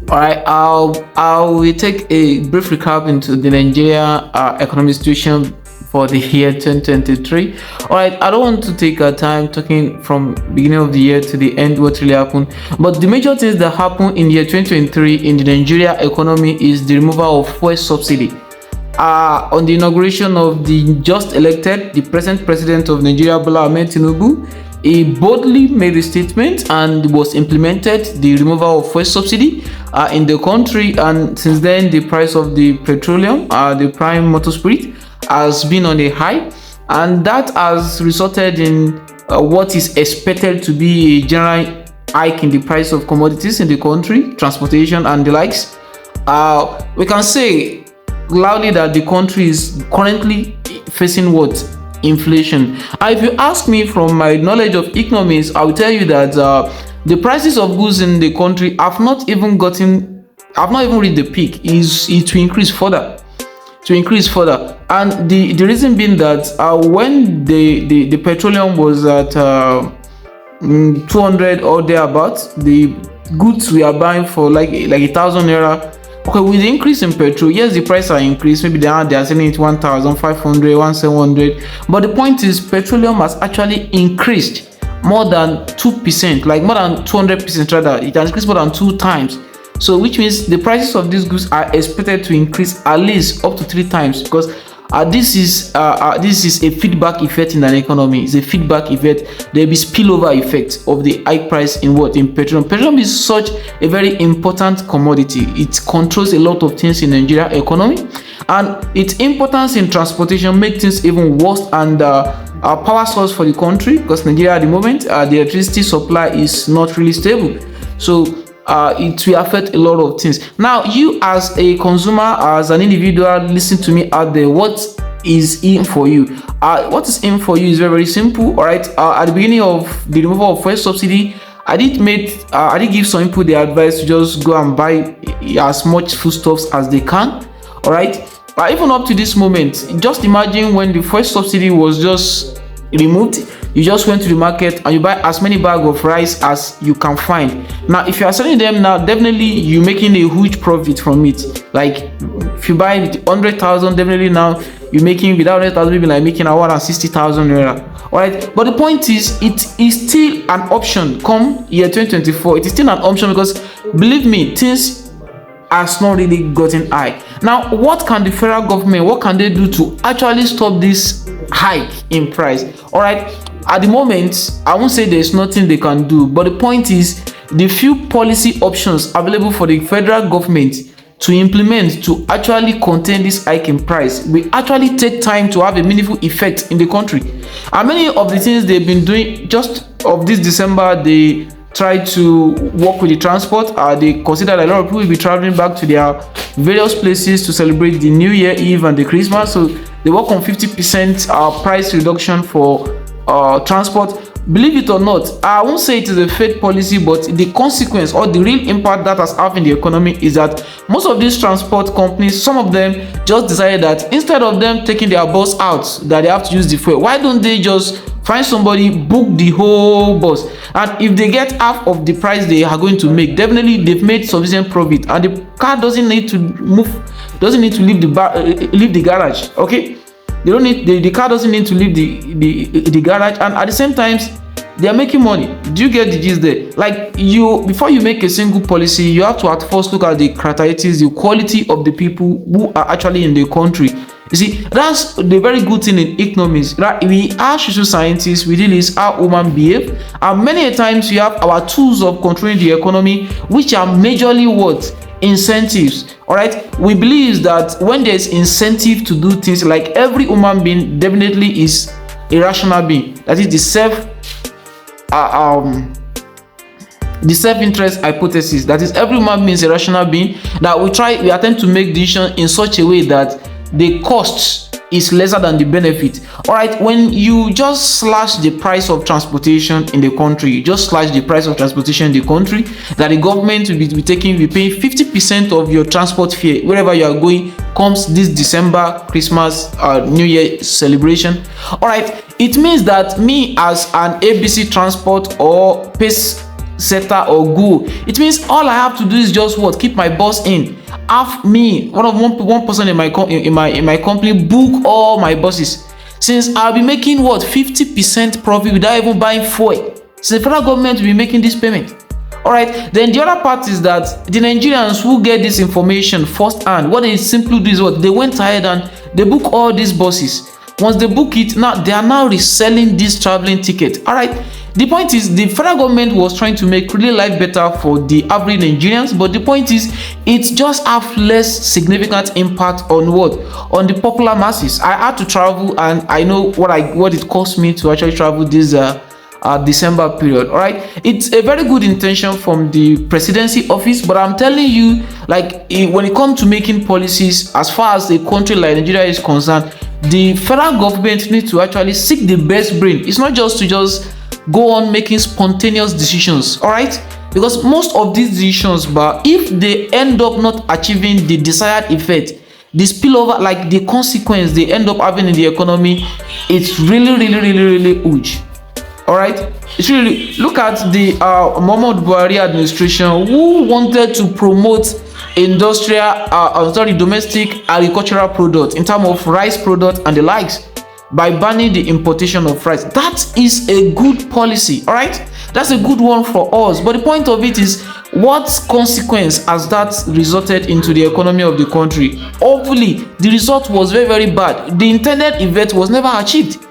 All right, I will take a brief recap into the Nigeria economic situation for the year 2023. All right, I don't want to take our time talking from beginning of the year to the end what really happened, but the major things that happened in the year 2023 in the Nigeria economy is the removal of fuel subsidy. On the inauguration of the just elected, the present president of Nigeria, Bola Ahmed Tinubu, he boldly made a statement and was implemented the removal of fuel subsidy in the country. And since then, the price of the petroleum, the prime motor spirit, has been on a high, and that has resulted in what is expected to be a general hike in the price of commodities in the country, transportation, and the likes. We can say loudly that the country is currently facing what? Inflation. If you ask me from my knowledge of economics, I will tell you that the prices of goods in the country have not even reached the peak. It will increase further. And the reason being that when the petroleum was at 200 or thereabouts, the goods we are buying for like 1,000 naira. Okay, with the increase in petrol, yes, the price are increased. Maybe they are selling it 1,500, 1,700. But the point is, petroleum has actually increased more than 2%, like more than 200% rather. It has increased more than 2 times. So, which means the prices of these goods are expected to increase at least up to 3 times, because this is a feedback effect in an economy. It's a feedback effect. There will be spillover effect of the high price in petroleum. Petroleum is such a very important commodity. It controls a lot of things in Nigeria economy, and its importance in transportation makes things even worse. And our power source for the country, because Nigeria at the moment, the electricity supply is not really stable. So it will affect a lot of things. Now, you as a consumer, as an individual, listen to me out there. What is in for you? What is in for you is very, very simple. All right. At the beginning of the removal of fuel subsidy, I did give some people the advice to just go and buy as much foodstuffs as they can. All right. But even up to this moment, just imagine when the fuel subsidy was just removed. You just went to the market and you buy as many bags of rice as you can find. Now, if you are selling them now, definitely you're making a huge profit from it. Like if you buy 100,000, definitely now you're making, without 100,000, maybe like making around 60,000 naira. All right, but the point is, it is still an option. Come year 2024, it is still an option, because believe me, things has not really gotten high. Now, what can the federal government, what can they do to actually stop this hike in price? All right. At the moment, I won't say there's nothing they can do, but the point is, the few policy options available for the federal government to implement to actually contain this hike in price will actually take time to have a meaningful effect in the country. And many of the things they've been doing, just of this December, they try to work with the transport. They consider that a lot of people will be traveling back to their various places to celebrate the New Year Eve and the Christmas. So they work on 50% price reduction for transport. Believe it or not, I won't say it is a fake policy, but the consequence or the real impact that has had in the economy is that most of these transport companies, some of them just decided that instead of them taking their bus out, that they have to use the fuel, why don't they just find somebody, book the whole bus, and if they get half of the price they are going to make, definitely they've made sufficient profit, and the car doesn't need to leave the garage. Okay, they don't need the car doesn't need to leave the garage, and at the same time they are making money. Do you get the gist there? Like, before you make a single policy, you have to at first look at the characteristics, the quality of the people who are actually in the country. You see, that's the very good thing in economics, right? We are social scientists. We deal with how human behave, and many times we have our tools of controlling the economy, which are majorly what? Incentives. All right, we believe that when there's incentive to do things, like every human being definitely is a rational being. That is the self-interest hypothesis. That is, every human being is a rational being, that we attempt to make decisions in such a way that the cost is lesser than the benefit. All right, when you just slash the price of transportation in the country, that the government will be paying 50% of your transport fare wherever you are going comes this December, Christmas, New Year celebration. All right, it means that me as an ABC Transport or Pace setter or go. It means all I have to do is just what? Keep my boss in. Have me, one person in my company, book all my bosses. Since I'll be making what? 50% profit without even buying fuel. So the federal government will be making this payment. All right. Then the other part is that the Nigerians who get this information firsthand, what they simply do is what? They went ahead and they book all these buses. Once they book it, now they are now reselling this traveling ticket. All right. The point is, the federal government was trying to make really life better for the average Nigerians, but the point is, it just have less significant impact on what? On the popular masses. I had to travel, and I know what it cost me to actually travel this December period. All right, it's a very good intention from the presidency office, but I'm telling you, like, when it comes to making policies, as far as a country like Nigeria is concerned, the federal government needs to actually seek the best brain. It's not just to go on making spontaneous decisions. All right, because most of these decisions, but if they end up not achieving the desired effect, the spillover, like the consequence they end up having in the economy, it's really huge. All right, it's really, look at the Muhammadu Buhari administration, who wanted to promote domestic agricultural products in terms of rice products and the likes by banning the importation of rice. That is a good policy. All right, that's a good one for us, but the point of it is, what consequence has that resulted into the economy of the country? Hopefully the result was very bad. The intended effect was never achieved.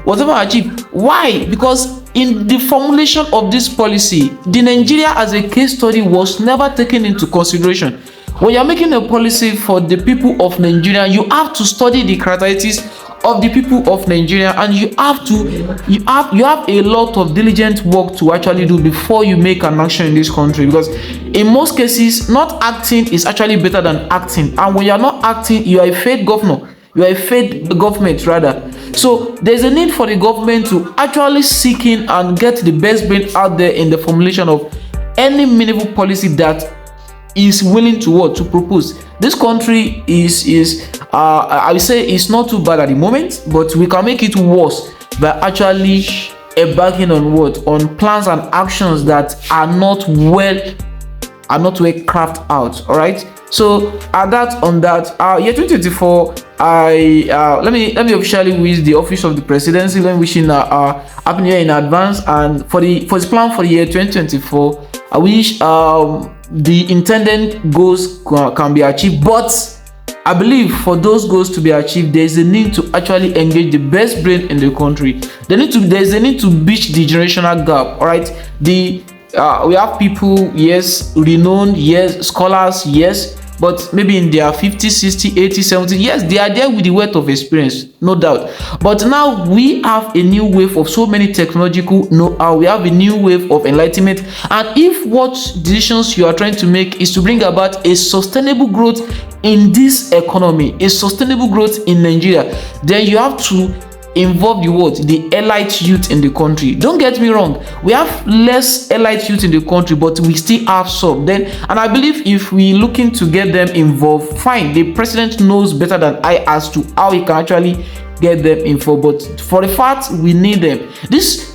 Why? Because in the formulation of this policy, the Nigeria as a case study was never taken into consideration. When you're making a policy for the people of Nigeria, you have to study the characteristics of the people of Nigeria, and you have a lot of diligent work to actually do before you make an action in this country, because in most cases, not acting is actually better than acting. And when you're not acting, you are a failed governor. You are a failed government rather. So there's a need for the government to actually seek in and get the best brain out there in the formulation of any meaningful policy that is willing to propose. This country is I would say it's not too bad at the moment, but we can make it worse by actually embarking on plans and actions that are not well crafted out. All right. So on that year 2024, let me officially wish the office of the presidency, let me wish in happy new year in advance, and for his plan for the year 2024, I wish the intended goals can be achieved. But I believe for those goals to be achieved, there is a need to actually engage the best brain in the country. There's a need to bridge the generational gap. All right, we have people, yes, renowned, yes, scholars, yes, but maybe in their 50, 60, 80, 70, yes, they are there with the wealth of experience, no doubt. But now we have a new wave of so many technological know-how. We have a new wave of enlightenment. And if what decisions you are trying to make is to bring about a sustainable growth in this economy, a sustainable growth in Nigeria, then you have to involve the elite youth in the country. Don't get me wrong, we have less elite youth in the country, but we still have some. And I believe if we looking to get them involved, fine. The president knows better than I as to how he can actually get them involved. But for the fact we need them, this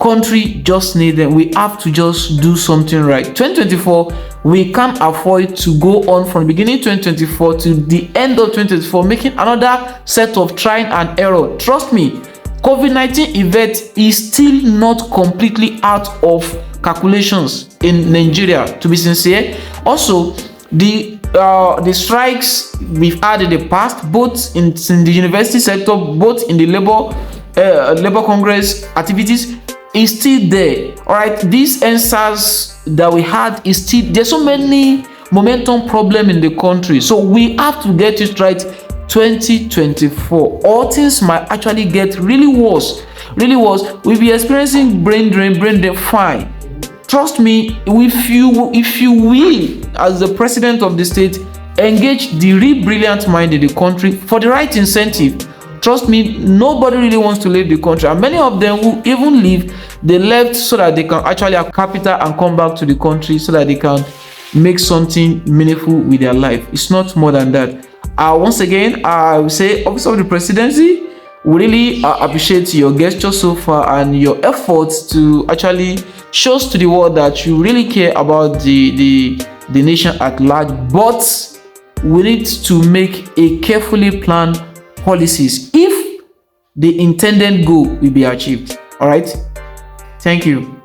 country just need them. We have to just do something right. 2024, we can't afford to go on from the beginning 2024 to the end of 2024 making another set of trying and error. Trust me, COVID-19 event is still not completely out of calculations in Nigeria, to be sincere. Also, the strikes we've had in the past, both in the university sector, both in the labor congress activities, is still there. All right, these answers that we had is still there's so many momentum problem in the country, so we have to get it right. 2024, all things might actually get really worse. We'll be experiencing brain drain. Fine, trust me, if you will, as the president of the state, engage the real brilliant mind in the country for the right incentive. Trust me, nobody really wants to leave the country, and many of them who even leave, they left so that they can actually have capital and come back to the country so that they can make something meaningful with their life. It's not more than that. Once again, I will say, office of the presidency, We really appreciate your gesture so far and your efforts to actually show to the world that you really care about the nation at large. But we need to make a carefully planned policies if the intended goal will be achieved. All right. Thank you.